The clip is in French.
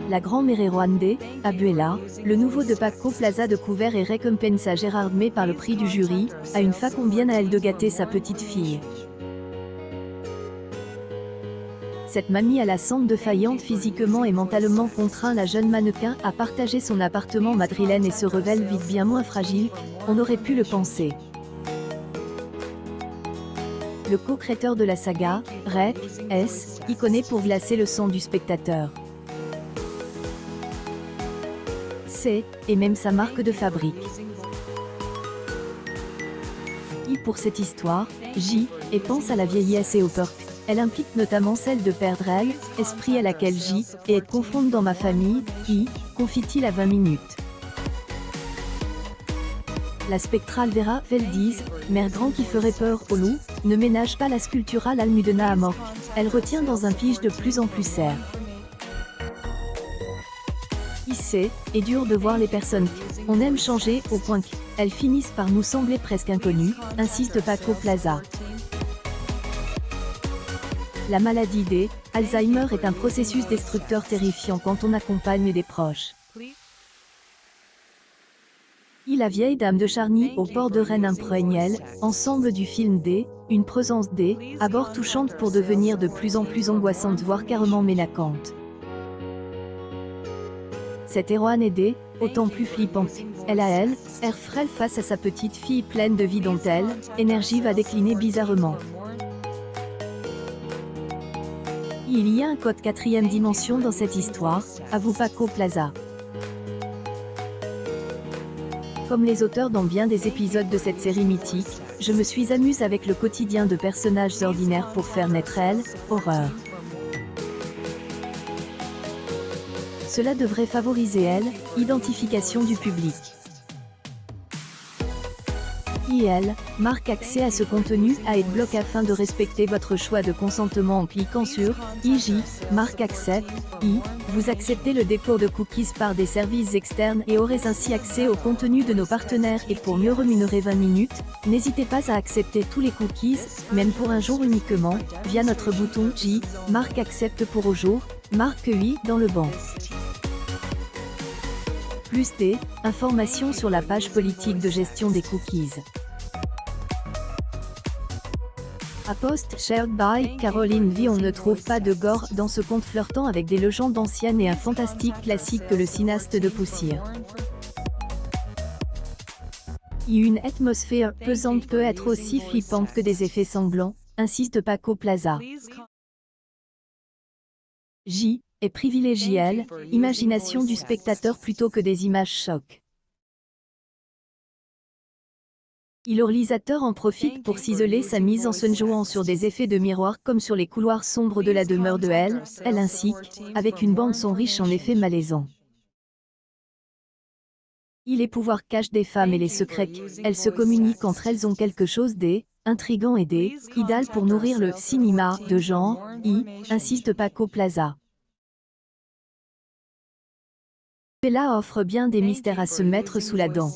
La grand-mère Rwandais, Abuela, le nouveau de Paco Plaza de couvert et récompense à Gérard May par le prix du jury, a une fa combien à elle de gâter sa petite fille. Cette mamie à la sangle défaillante physiquement et mentalement contraint la jeune mannequin à partager son appartement madrilène et se révèle vite bien moins fragile, on aurait pu le penser. Le co-créateur de la saga, Rek, S, y connaît pour glacer le sang du spectateur. C'est, et même sa marque de fabrique. I pour cette histoire, J, et pense à la vieillesse et au peur. Elle implique notamment celle de perdre elle, esprit à laquelle J, et être confondre dans ma famille, I, confie-t-il à 20 minutes. La spectrale Vera Veldiz, mère grand qui ferait peur au loup, ne ménage pas la sculpturale Almudena à mort. Elle retient dans un pige de plus en plus serre. C'est et dur de voir les personnes qu'on aime changer au point qu'elles finissent par nous sembler presque inconnues, insiste Paco Plaza. La maladie des Alzheimer est un processus destructeur terrifiant quand on accompagne des proches. La vieille dame de Charny au port de Rennes imprègne-elle, ensemble du film D, une présence D, à bord touchante pour devenir de plus en plus angoissante voire carrément ménacante. Cette héroïne est D, autant plus flippante. Elle a elle, air frêle face à sa petite fille pleine de vie dont elle, énergie va décliner bizarrement. Il y a un code quatrième dimension dans cette histoire, avoue Paco Plaza. Comme les auteurs dans bien des épisodes de cette série mythique, je me suis amusée avec le quotidien de personnages ordinaires pour faire naître elle, horreur. Cela devrait favoriser elle, identification du public. Elle, marque accès à ce contenu à AdBlock afin de respecter votre choix de consentement en cliquant sur IJ, marque accept, vous acceptez le dépôt de cookies par des services externes et aurez ainsi accès au contenu de nos partenaires et pour mieux rémunérer 20 minutes, n'hésitez pas à accepter tous les cookies, même pour un jour uniquement, via notre bouton J, marque accept pour au jour, marque UI dans le banc. Plus des informations sur la page politique de gestion des cookies. A post shared by Caroline V. On ne trouve pas de gore dans ce conte flirtant avec des légendes anciennes et un fantastique classique que le cinéaste de poussière. Une atmosphère pesante peut être aussi flippante que des effets sanglants, insiste Paco Plaza. J et privilégie elle, imagination du spectateur plutôt que des images chocs. Le réalisateur en profite pour ciseler sa mise en scène jouant sur des effets de miroir comme sur les couloirs sombres de la demeure de elle ainsi avec une bande son riche en effets malaisants. Les pouvoirs cachent des femmes et les secrets qu'elles se communiquent entre elles ont quelque chose d'intrigant et d'idéal pour nourrir le cinéma de genre, insiste Paco Plaza. Cela offre bien des mystères à se mettre sous la dent.